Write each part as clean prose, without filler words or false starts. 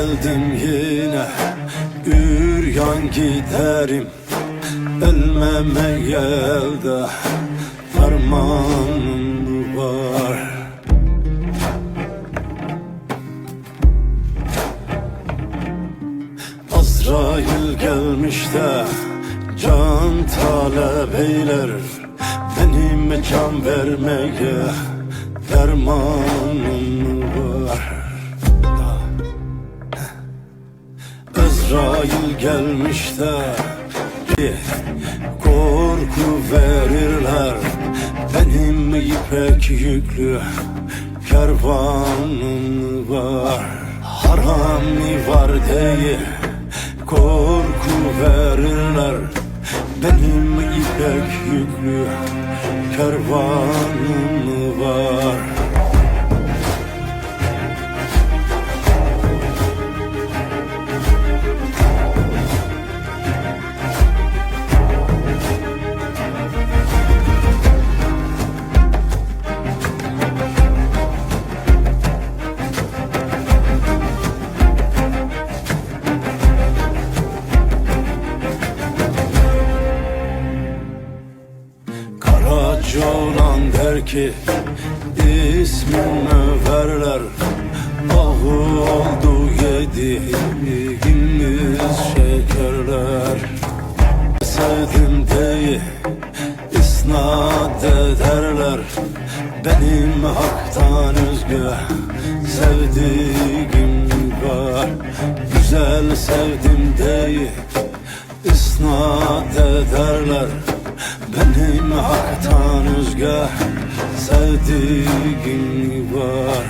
geldim yine, üryan giderim. Ölmemeye elde fermanım var. Azrail gelmiş de can talep eyler, benim can vermeye dermanım var. Azrail gelmiş de korku verirler, benim ipek yüklü kervanım var. Harami var diye korku verirler, benim ipek yüklü kervanım var. Karacaoğlan der ki ismini verler, ahu oldu yediğimiz şekerler. Sevdim diye isnat ederler, benim haktan özgü sevdiğim var. Güzel sevdim diye isnat ederler, benim haktan özgü sevdiğim var.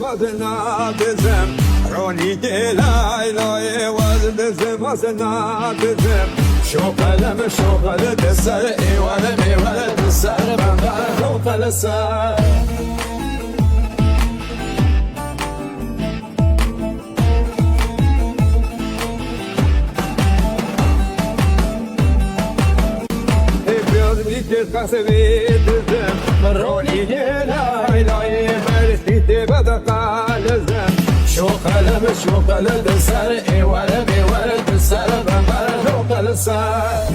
Adına bizim Roni gelay loye vaz bizim adına bizim şokalem şokale deser eyvale meyvale deser ben de şokale ser. Bir kasvet bizim Roni gelay loye bada kalezem şokalem şokale deser eyvale meyvale deser ben de şokale ser.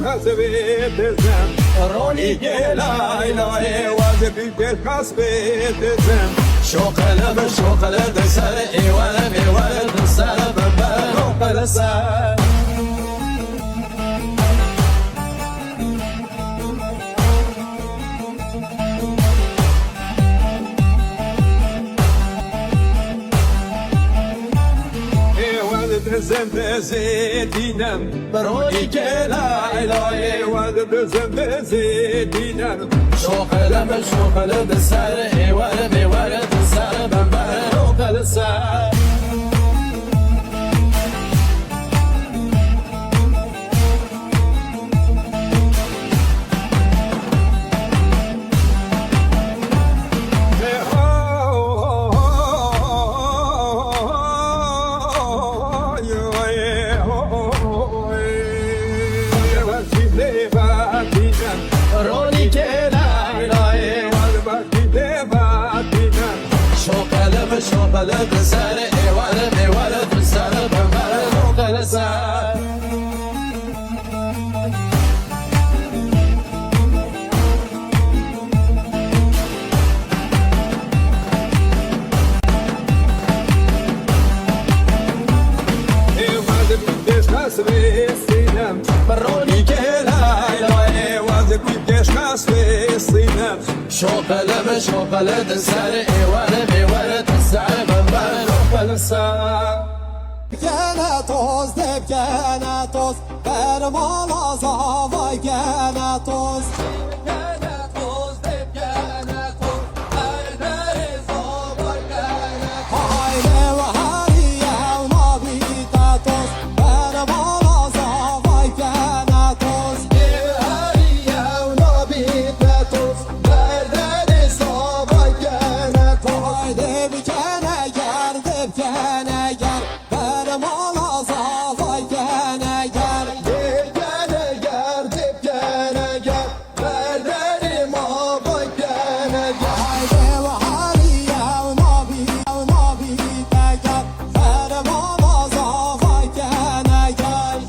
Kasvetizem Roni gelay loye vaz bir kasvetizem şokalem şokale deser eyvale meyvale deser ben de şokale ser. Bizim bezedinem Roni gelay loye vaz bizim bezedinem şokalem şokale deser eyvale meyvale deser ben de şokale ser. Roni gelay loye vaz şokalem şokale deser eyvale meyvale deser ben de şokale ser. Roni gelay loye vaz bir kasvetizem şokalem şokale deser eyvale meyvale deser ben de şokale ser. Gene toz dep gene toz, Bermala zavay gene toz. depkene gel benim alazala gene gel Gene gel depkene gel ver benim abay gene gel Haydi ve haliye nabi de gel benim alazala gene gel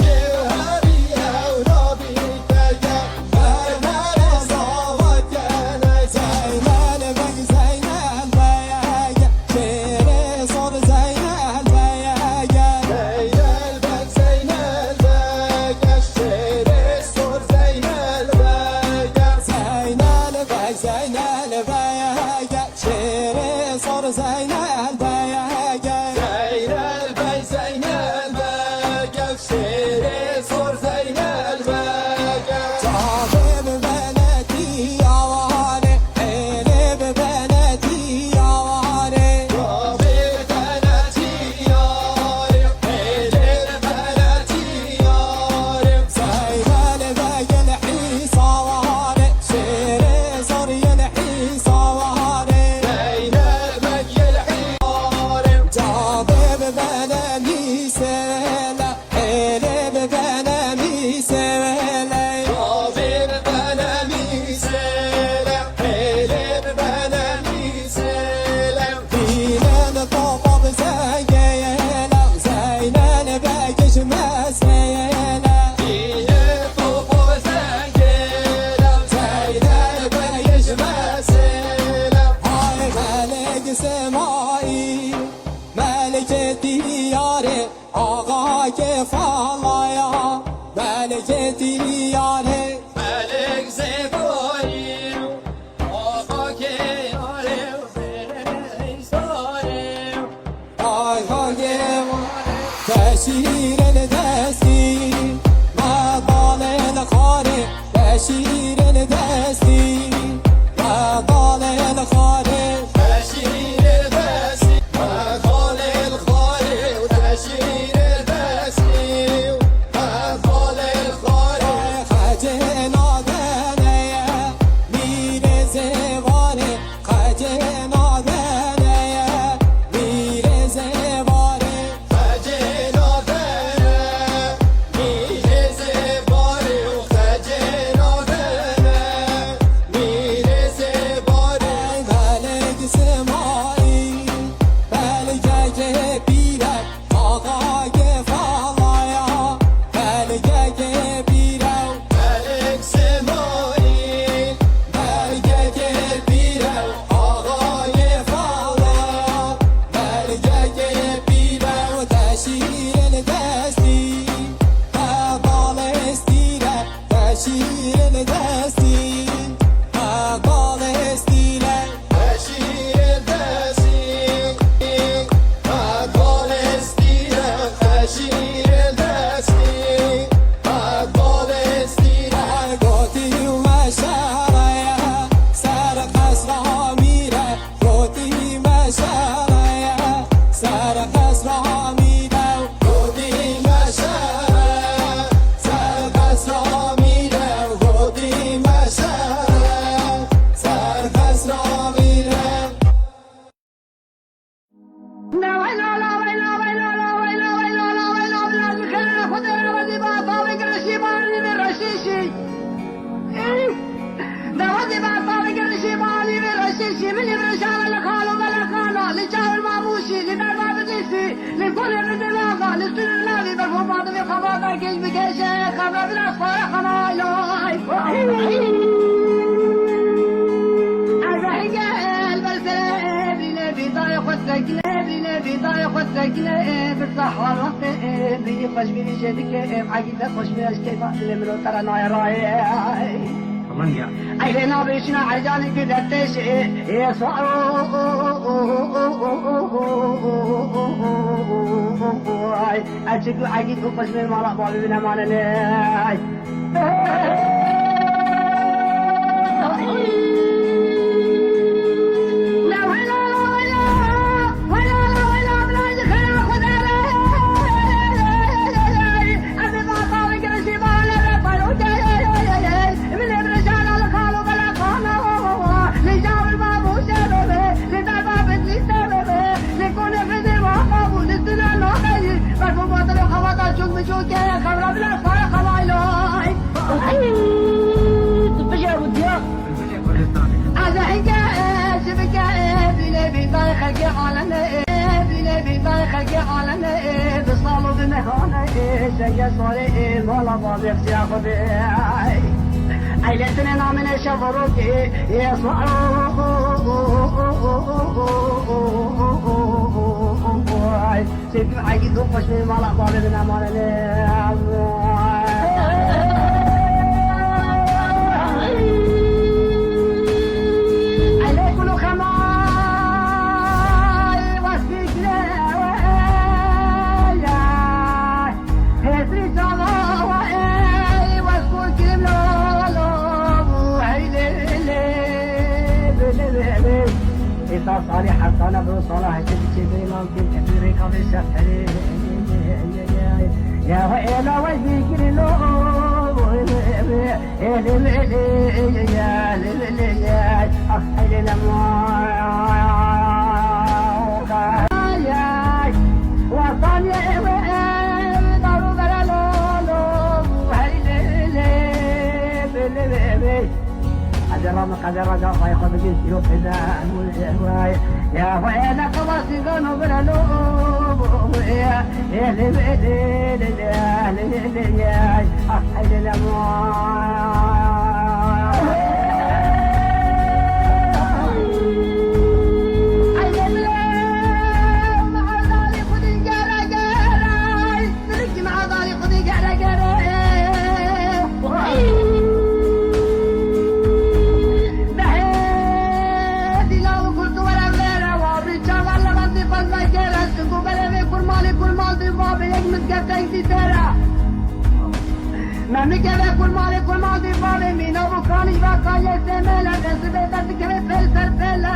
Hariye Rabbi de gel ver benim abay gene gel Zeynel bey Zeynel beye gel Şehre sor Zeynel beye gel Zeynel bek Zeynel bek Eşşere sor Zeynel bek Zeynel bey Zeynel beye gel Şehre sor Zeynel beye gel Zeynel bey Zeynel bek Eşşere sor Zeynel bek Tabib beneti yavane Elif beneti yavane Rabbi deneti yarim Elir deneti yarim Zeynel bey gel hisavane Şehre sor yel hisavane Zeynel bek yelhiyarim Tabib benemi sevele Elif benemi sevele Rabbi benemi selem Elir benemi selem Dinen topab zengeyele Zeynel bey geçmez heyele Yine topu sen gelem Zeynel bey geçmez selem Ay melek semai Melek diyare Ağa kefalaya Melek diyare Melek Zebrail Ağa keyarim Seni isterim Ay hagem Teşiren desti Madalen khare Teşiren desti Madalen khare Teşhir edesi Mekhalil khari Teşhir edesi Mekhalil khari Khacena deneye Mire zevare Khacena deneye Mire zevare Khacena dene Mire zebari Khacena dene Mire zebari Melek semai Melek gebire Ağa gefalaya Melek gebire Melek Semail Melek gebire Ağa gefalaya Melek gebire Teşiren desti Palestine Teşiren desti Palestine Teşhir edesi Palestine Teşhir edesi Palestine Ay gotim meşaraya Ser kasra mire Gotim meşaraya Ser kasra mire Godim meşere Ser kasra mire Godim meşere Ser kasra mire بالصحراء الوقت بيدي خوش بيدي جدك عقيدة خوش بيدي كيف المرو ترى نايا راي أي نابشنا عجاني كده تشي يسوع أشكو عقيدة خوش بيدي مرق بابي بنا مانا لي بجوك خبر بلا صايا خلايلوي تبجي ابو دياب ازهك شبك بلا بيضاي خلقي علنا بلا بيضاي خلقي علنا بصالو بمهونه شجع صوري مولا بابك سياخذ عيلتنا نامنا شفروك يسمعوا سيف عيد وقش من مالا بابنا مالا عليكم خماي واسبيك لا هسري صلاة واسكور كلم إذا صالح حسن أبو صلاح تبتدي ممكن كبيرك بالسحر يا ويلا وذكر له قدر رجع ياخذ جنسي وفداء والهواية يا وين قواصي قالوا بلا لوم يا ليل ليل ليل يا أحد مملكة كل مال دي بالي مين أبو كاني بقى يسمى غزبة تذكر فلسفة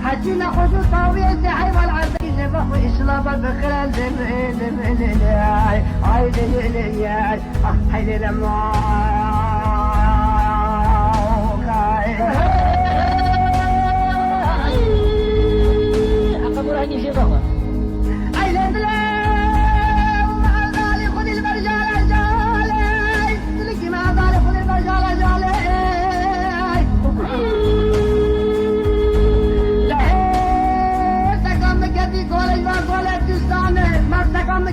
حجينا خشوا طاوية سحي والعزيز بخو إشلاب بخلال دم هاي هاي لما أقبل عني شي ضغط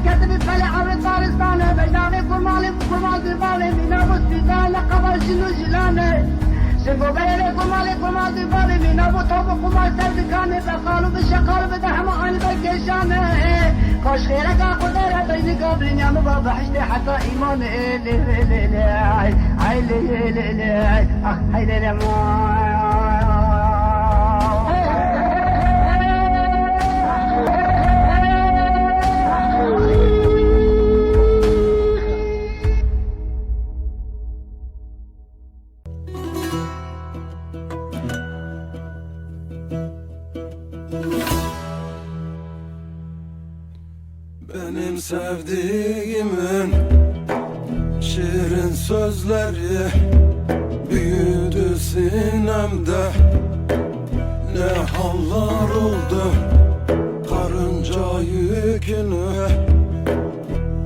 كتب فلع بالطارستانة بجاني كل مال دبالي من أبو السيدان لقبل شنو جلاني شنقو بيلي كل مال دبالي من أبو طوب كل مال سردكاني فقالوا بالشقال بدحم عن بكيشاني خوش خيرك قدرة بيني قبل يا مبابا حشتي حتى إيماني هاي لي Benim sevdiğimin şirin sözleri büyüdü sinemde. Ne hallar oldu karınca yükünü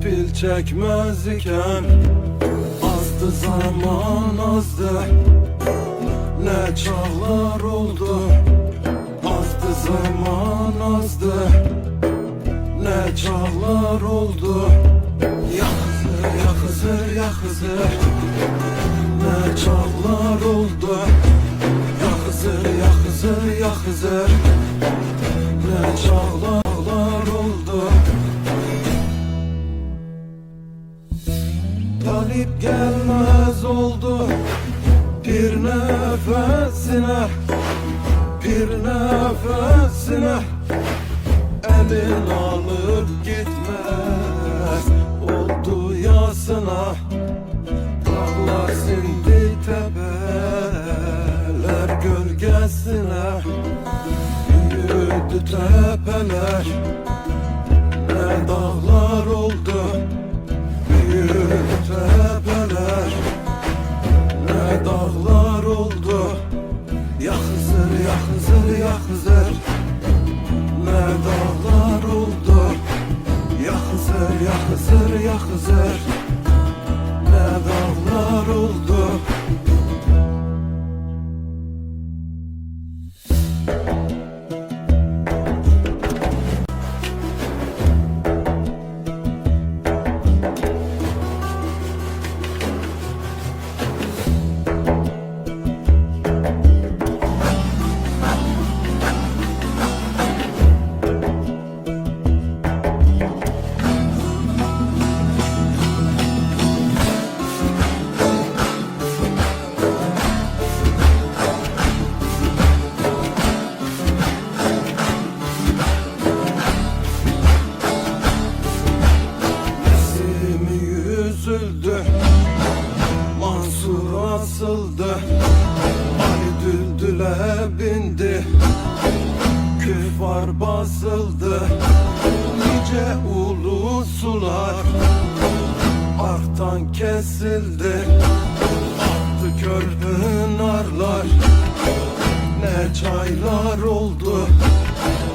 pil çekmez iken azdı zaman azdı. Ne çağlar oldu azdı zaman azdı. Ne çağlar oldu ya Hızır ya Hızır ne çağlar oldu ya Hızır ne çağlar oldu. Talip gelmez oldu bir nefesine elin alıp gitmez oldu yasına. Dağlar sindi tepeler gölgesine büyüdü tepeler. Ne dağlar oldu büyüdü tepeler. Ne dağlar oldu ya Hızır ne dağlar oldu ya Hızır Hızır ne dağlar oldu. Nesimi yüzüldü, Mansur asıldı, Ali düldüle bindi, küfar basıldı. Nice ulusular arttan kesildi, aktı körpünarlar, ne çaylar oldu.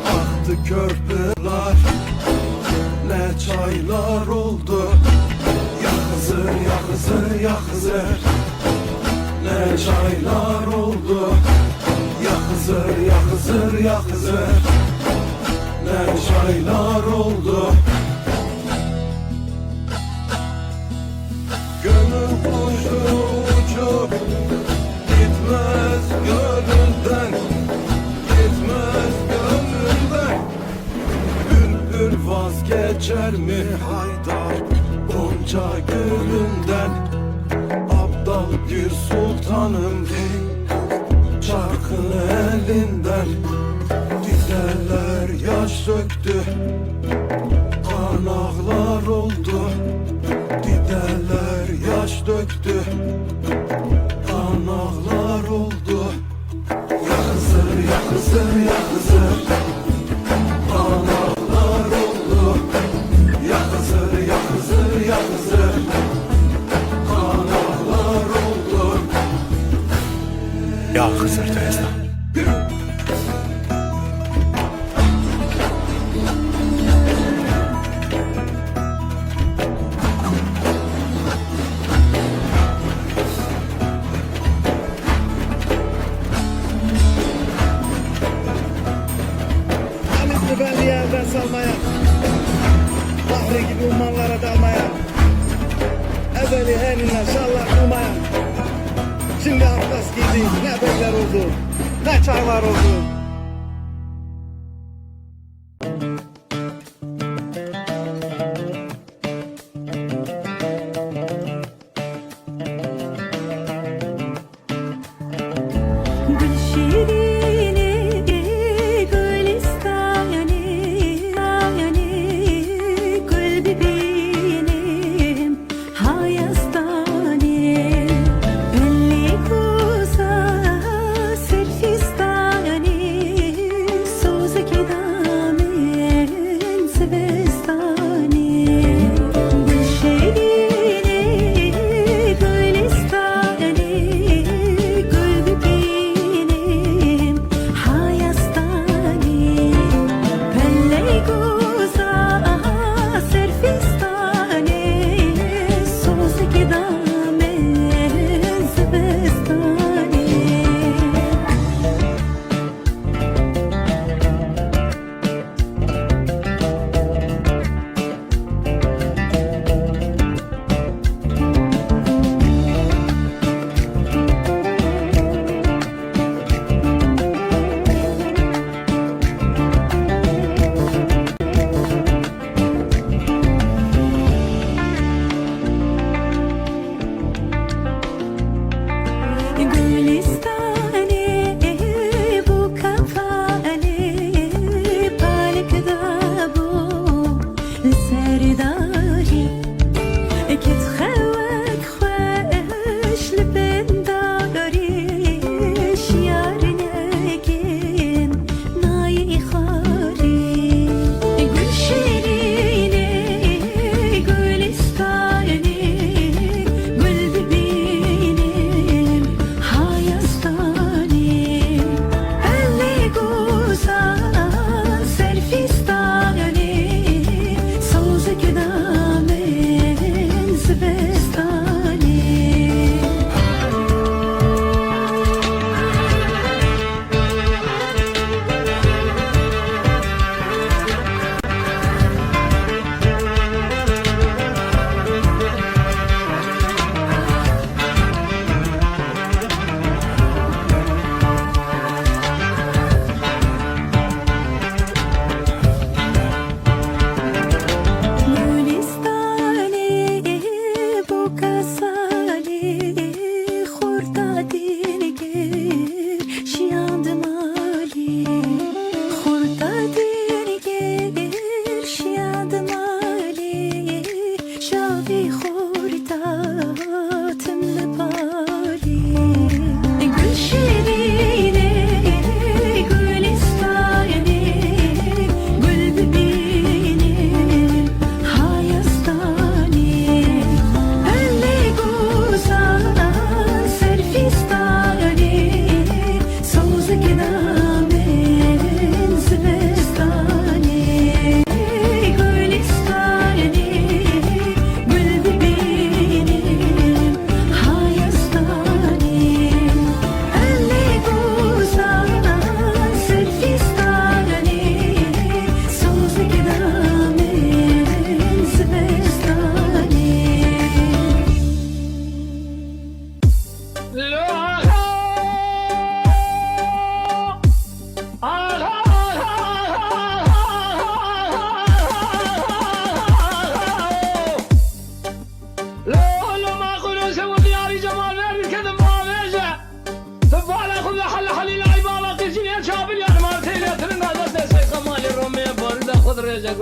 Aktı körpüler, ne çaylar oldu. Ya Hızır, ya Hızır, ya Hızır, ne çaylar oldu. Ya Hızır, ya Hızır, ya Hızır, ne çaylar oldu. Gönül kuşu uçup gitmez gönülden, gitmez gönülden. Bülbül vazgeçer mi Haydar Gonca gülünden? Abdal bir sultanım çarkın elinden. Dizeler yaş döktü, kan ağlar oldu. Dideler yaş döktü, kan ağlar oldu. Ya Hızır, ya Hızır, ya Hızır, kan ağlar oldu. Ya Hızır, ya Hızır, ya Hızır, kan ağlar oldu. Ya Hızır Teyze. Halisli belli yerden salmaya, Bahri gibi ummanlara dalmaya, evveli eninle şallah bulmaya. Şimdi atlas giydi, ne beyler oldu, ne çaylar oldu. Gülşirine Gülistani, kalbi benim Hayastani, belli kuza Sırfistani,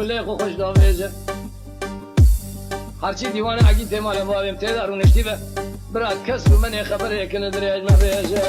گله خو خوش داویجه هرچی دیوانه اگی تمال بابیم تیدار و نشتی به برات کس رو من خبره که نداری اجمع بیجه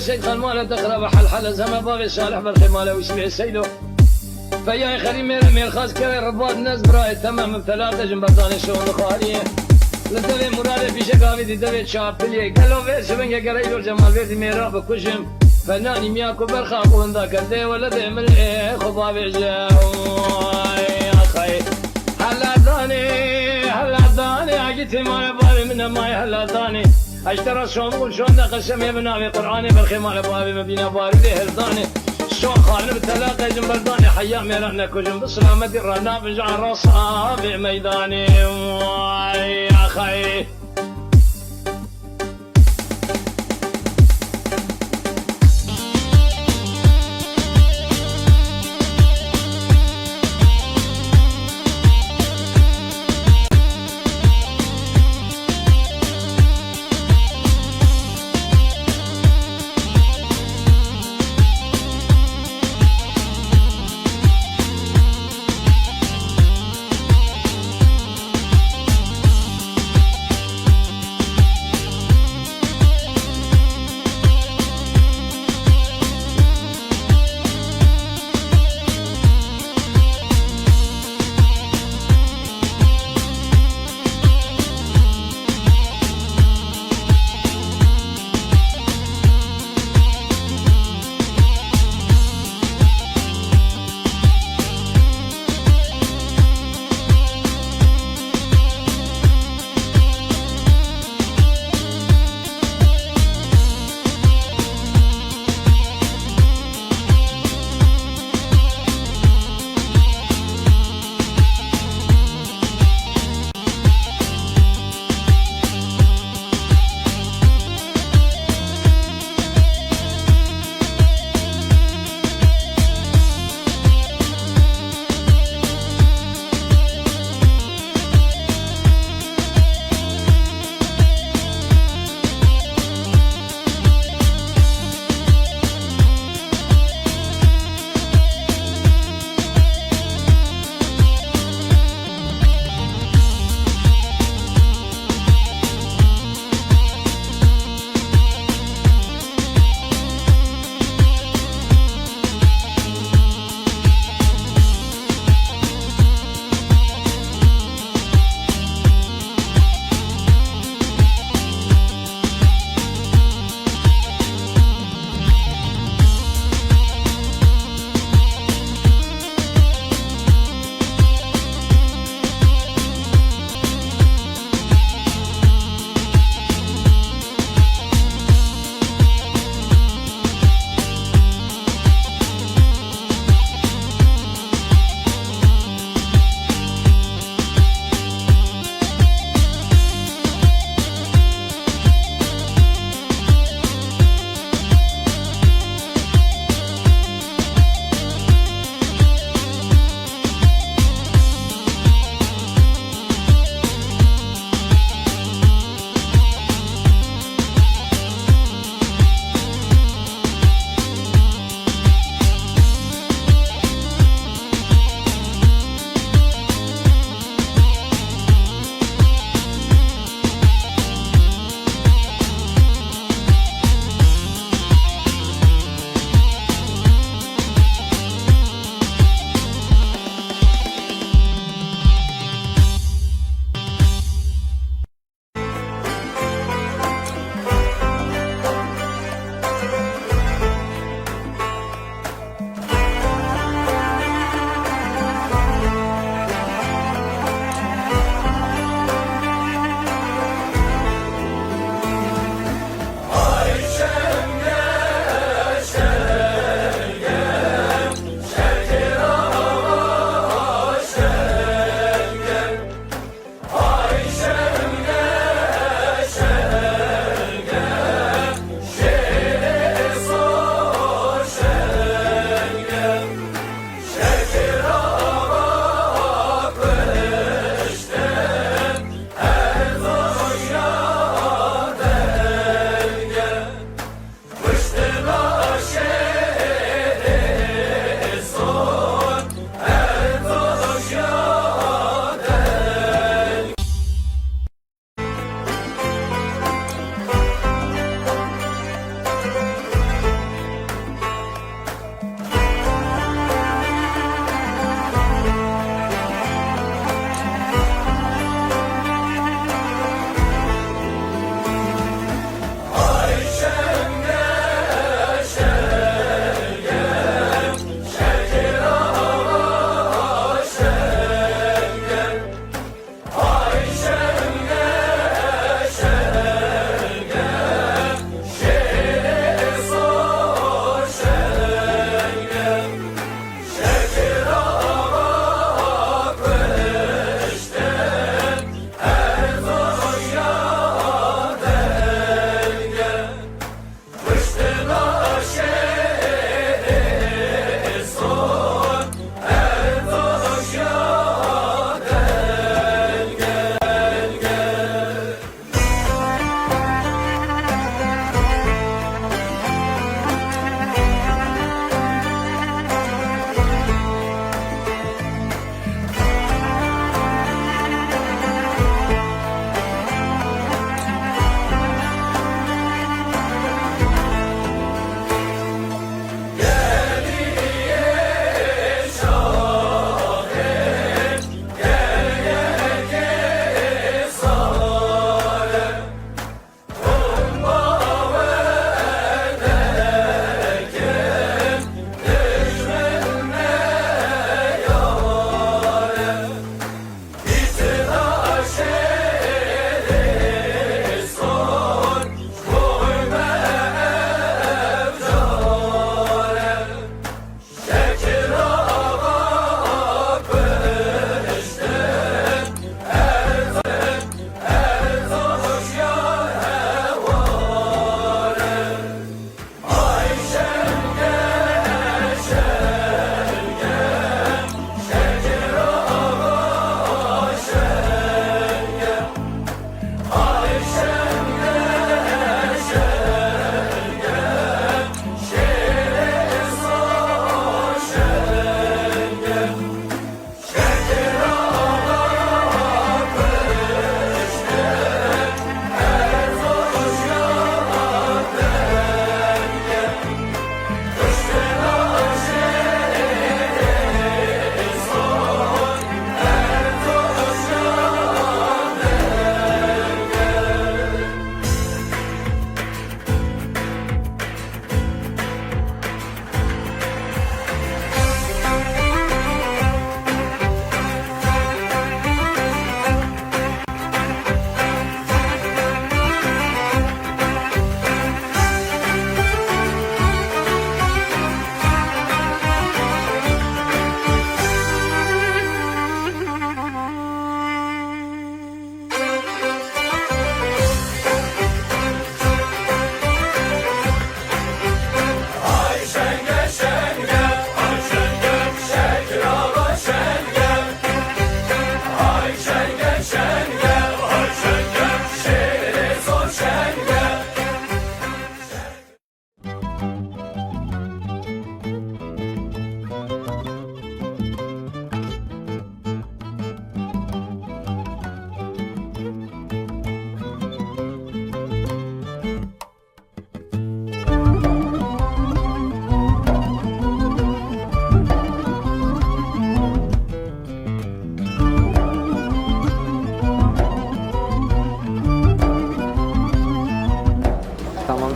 الشيخ المال تخرب حلحل زما باب صالح بالخماله ويسمع سيده فيا خريم مير خاص كاي رباط ناس براي تمام ثلاثه جنبتان شون خاليه لتوي مراد في شقاوي دي دوي شابلي قالوا فيش بنجا قريدو جمال بيتي ميرا بكشم فناني مياكو برخا وندا كدي ولا دمل خباب جاوي اخي هلا داني اجيت ما بالي من ما هلا داني اشترى شون شون قسم ابن قراني بالخمال بابي مبينا باري هرداني شون خالنا بالثلاثه جنبرداني حيا ميرنا كجن بسلامه الرنا بجع راسها بميداني يا اخي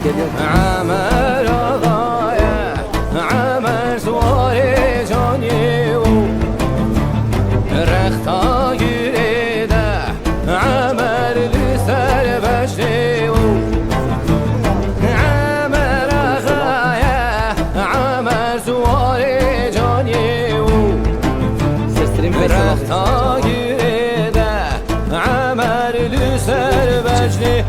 عمل آقایه عمل سواری جانی و رختا گیریده عمل لسر بشتی و عمل آقایه عمل سواری جانی و رختا گیریده عمل لسر بشتی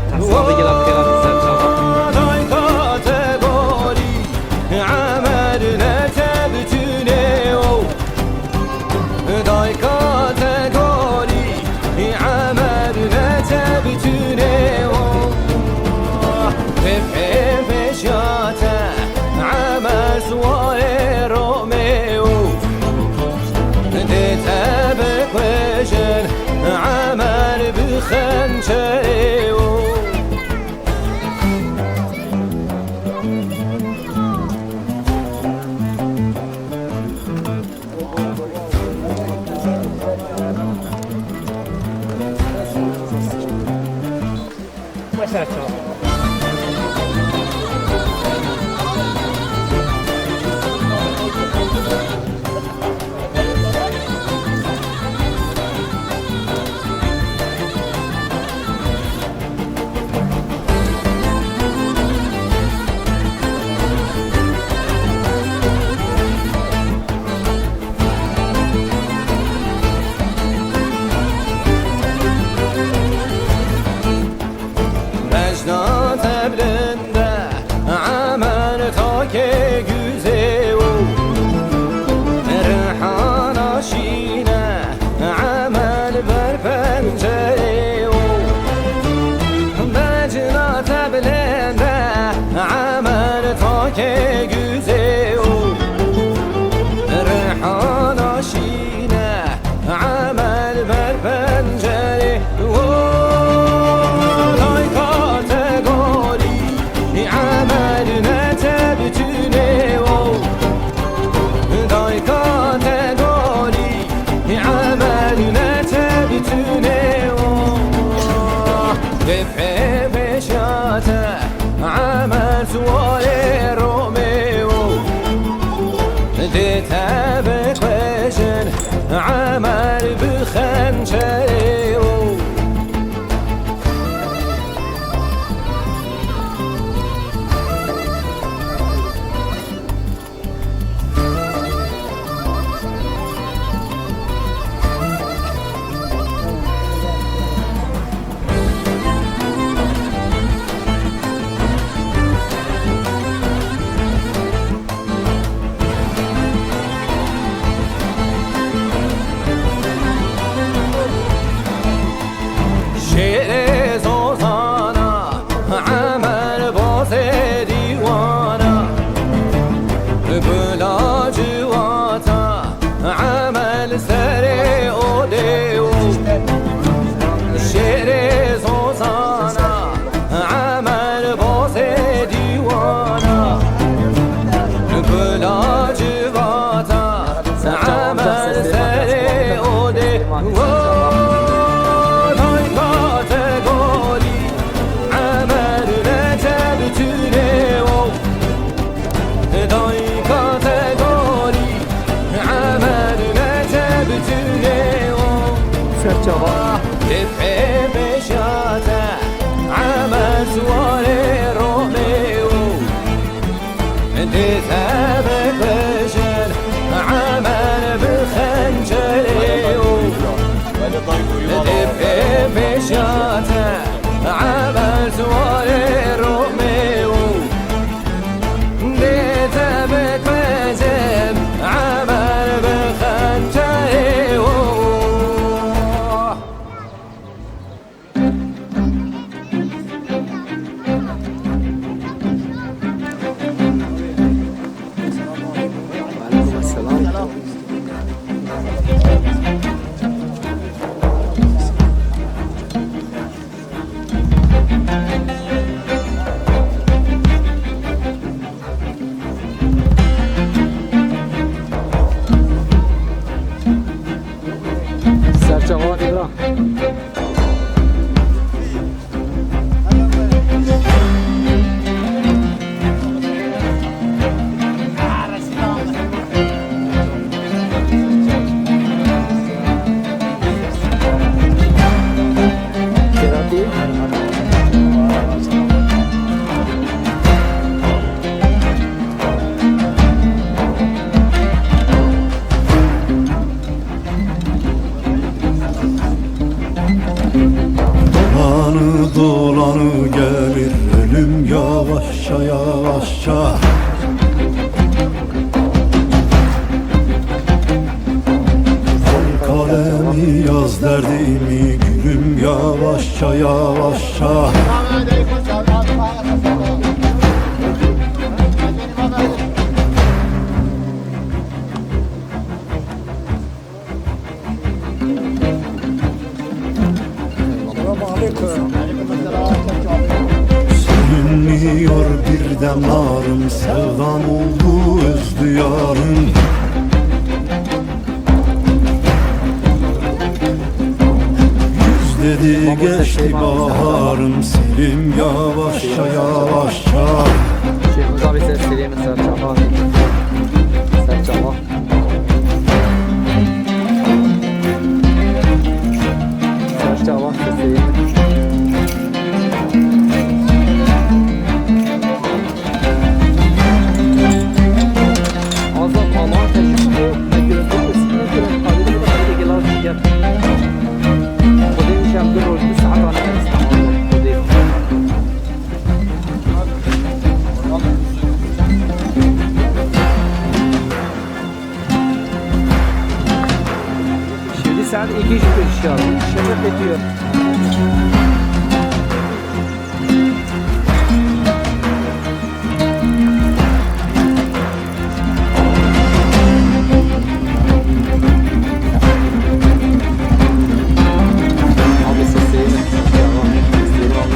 عمل بخنجري عمل سوالي روميو ديتها بقشن عمل بخنجريو عمل سوالي روميو ديتها بقشن عمل بخنجريو دفع بشاته عمل سوالي روميو ديتها بقشن عمل بخنجريو yavaşça. Sürünüyor birden narım, sevdan oldu öz diyarım. Yüzledi geçti baharım, selim yavaşça yavaşça. Şeyhimiz abi sesleri mi Serçama? Serçama. Serçama sesleri mi? Azam aman tecrübe. Ne görüntü kısmına göre kalite bir de gelir diye. Kodin şamdır rolü saat ana İstanbul. Kodin. Şimdi saat 2 çıkıyor. Şöyle bitiyor. Abi sesleri mi? Tamam. Sesleri abi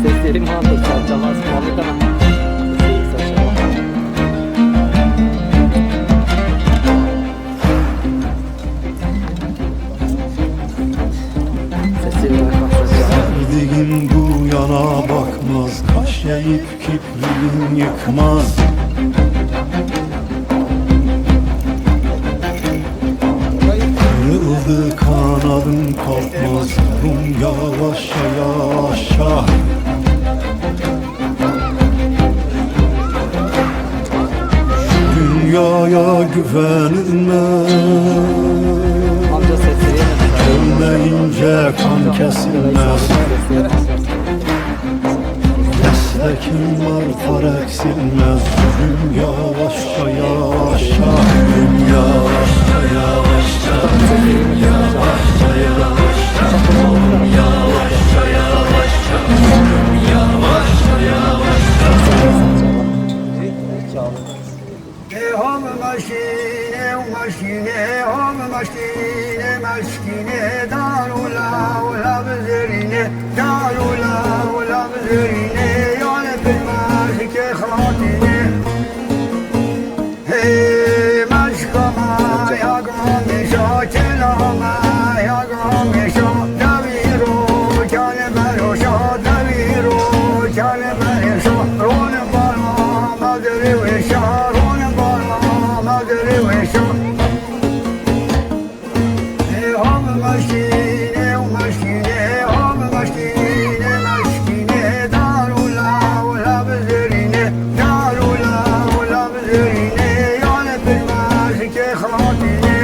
sesleri mi aldı? Sarçalar sıvalı da mı? Sesleri sarçalar. Sesleri mi sarçalar? Sevdiğin bu yana bakmaz, kaşlayıp kipriğin yıkmaz. Kırıldı kanadım kalkmaz, rum yavaşça yavaşça. Dünyaya güvenilmez, Amca sesleri mi? ölmeyince kan kesilmez. Meslekim var far eksilmez, zulüm yavaşça yavaşça. Zulüm yavaşça yavaşça, zulüm yavaşça yavaşça. Zulüm yavaşça yavaşça, zulüm yavaşça yavaşça. Ham maşine maşine ham maşine maşine darula ula bezerine darula ula bezerine yani bilmez ki hatine hey maşkama ya gamişa kelama ya gamişa daviro kâle beroşa daviro kâle beroşa rone bana madri ve şar maşine maşine ham maşine maşine darula ula bezerine darula ula bezerine yani bilmez ki hatine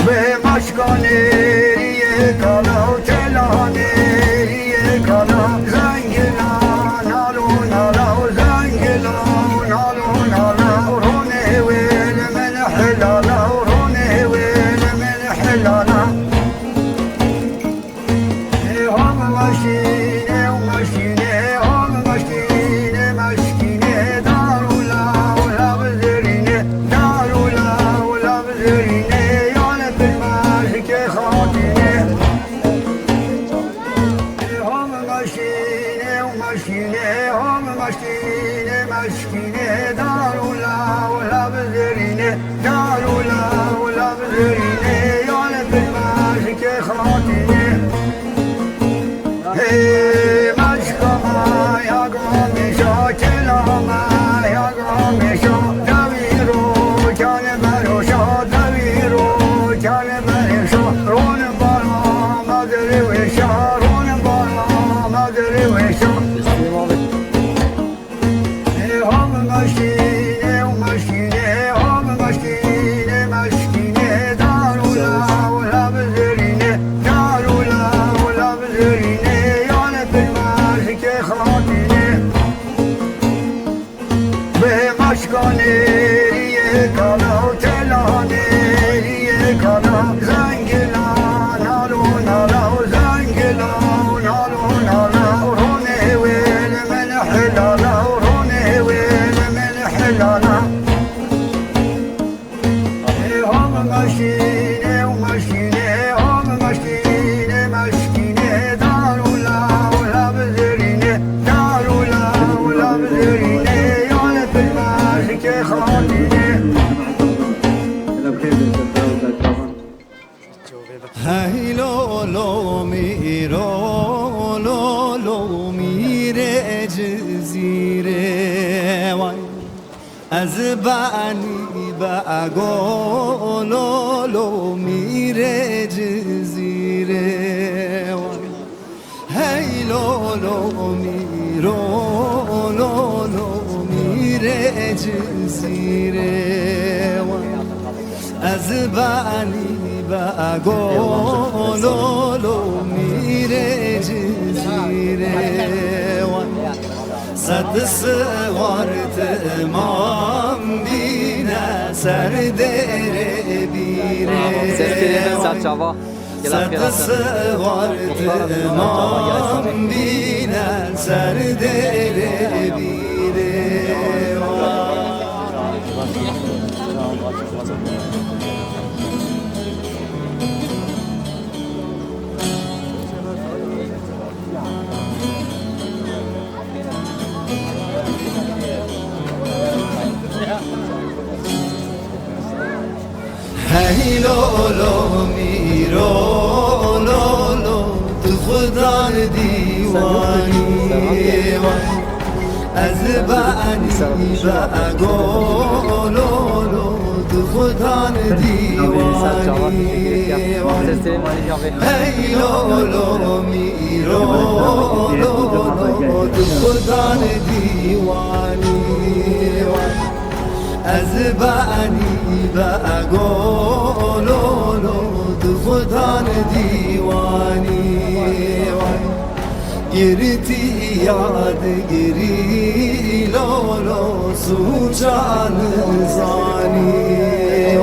ve maşkaneriye kala kelaneriye kala zangilan alun ala zangilan alun ala rone ve men helala rone ve maşine maşine ham maşine maşine darula ula bezerine darula ula bezerine yani bilmez ki hatine ham maşine maşine ham maşine maşine darula ula bezerine darula ula bezerine yani bilmez ki hatine hey maşkama ya gamişa kelama ya gamişa daviro kâle beroşa daviro kâle beroşa rone bana madri ve şar rone bana madri ve şar Sesleri abi. ham maşine maşine ham maşine maşine darula ula bezerine لولو میرو لولو میره جزیره وای از بعنی بگو لولو میره جزیره وای هی لولو میرو لولو میره جزیره وای از بعنی بگو لولو میره جزیره وای صد سوار تمام بینه سر دره بیره صد سوار تمام بینه سر دره بیره هی لولو میرو لولو تو خدا دیوانی از بعنی بگو لولو تو خدا دیوانی هی لولو میرو لولو تو خدا دیوانی از بعنی بگو لولو تو خدا دیوانی گرتی یاد گری لولو سوچان زانی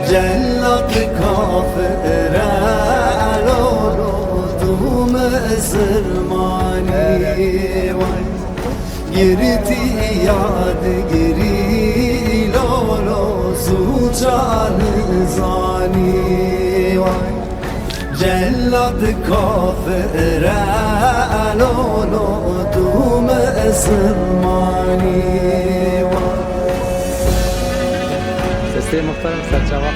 جلت کافر لولو تو مسلمانی گرتی یاد گری لولو سوچان زانی جلد کافر لولو تو مسلمانی سسته محترم سرچاوا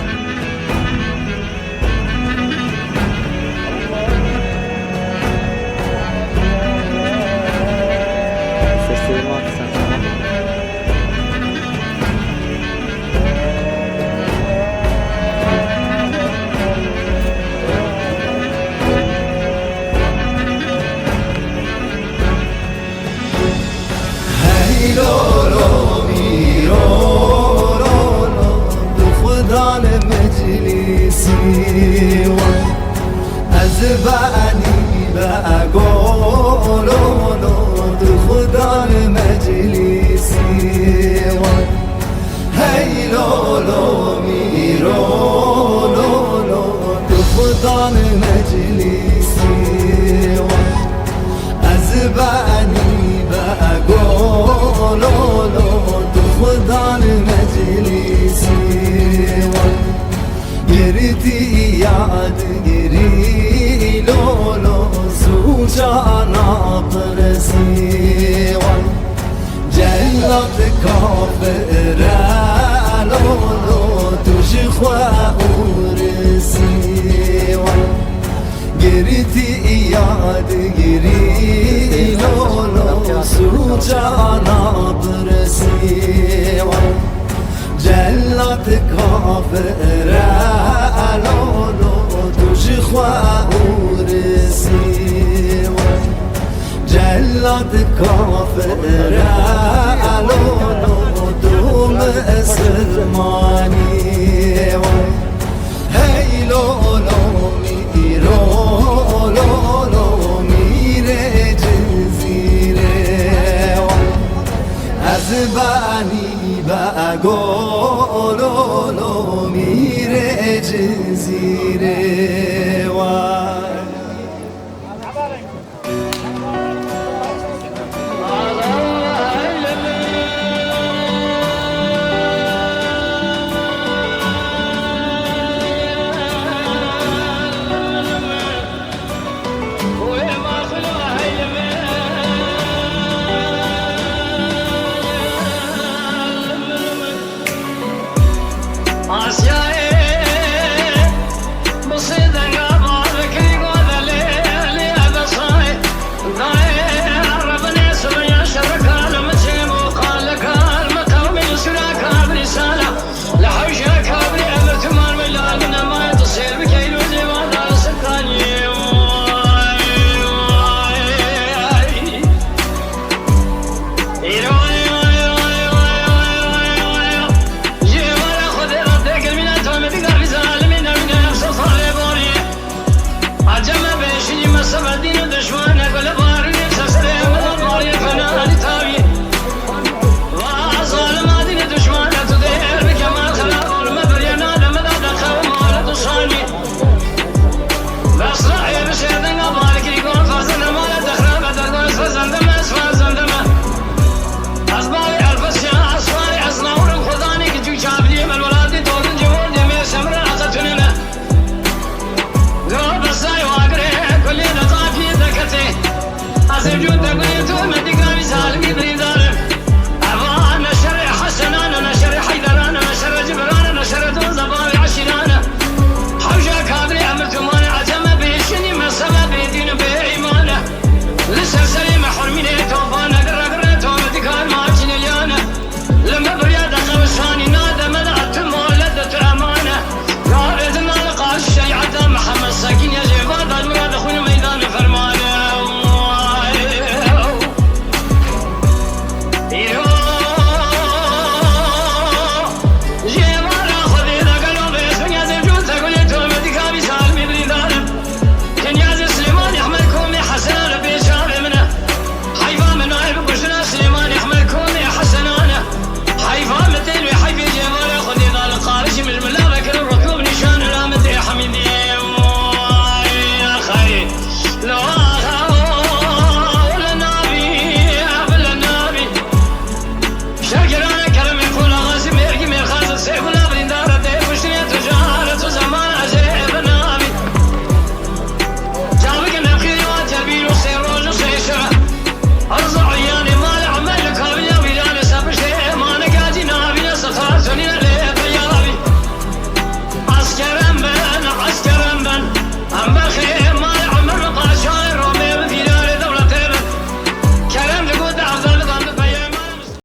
لولو میرو لولو تو خدا مجلسی از بعنی بگو لولو تو خدا مجلسی هی لولو میرو لولو تو خدا مجلسی از بعنی بگو لولو تو خدا مجلسی گرتی یاد گری لولو سوچانا پرسی جلت کافر لولو توش خورسی گرتی یاد گری لولو سوچانا پرسی جلت کافر لولو توش خورسی جلت کافر لولو تو مسلمانی هی لولو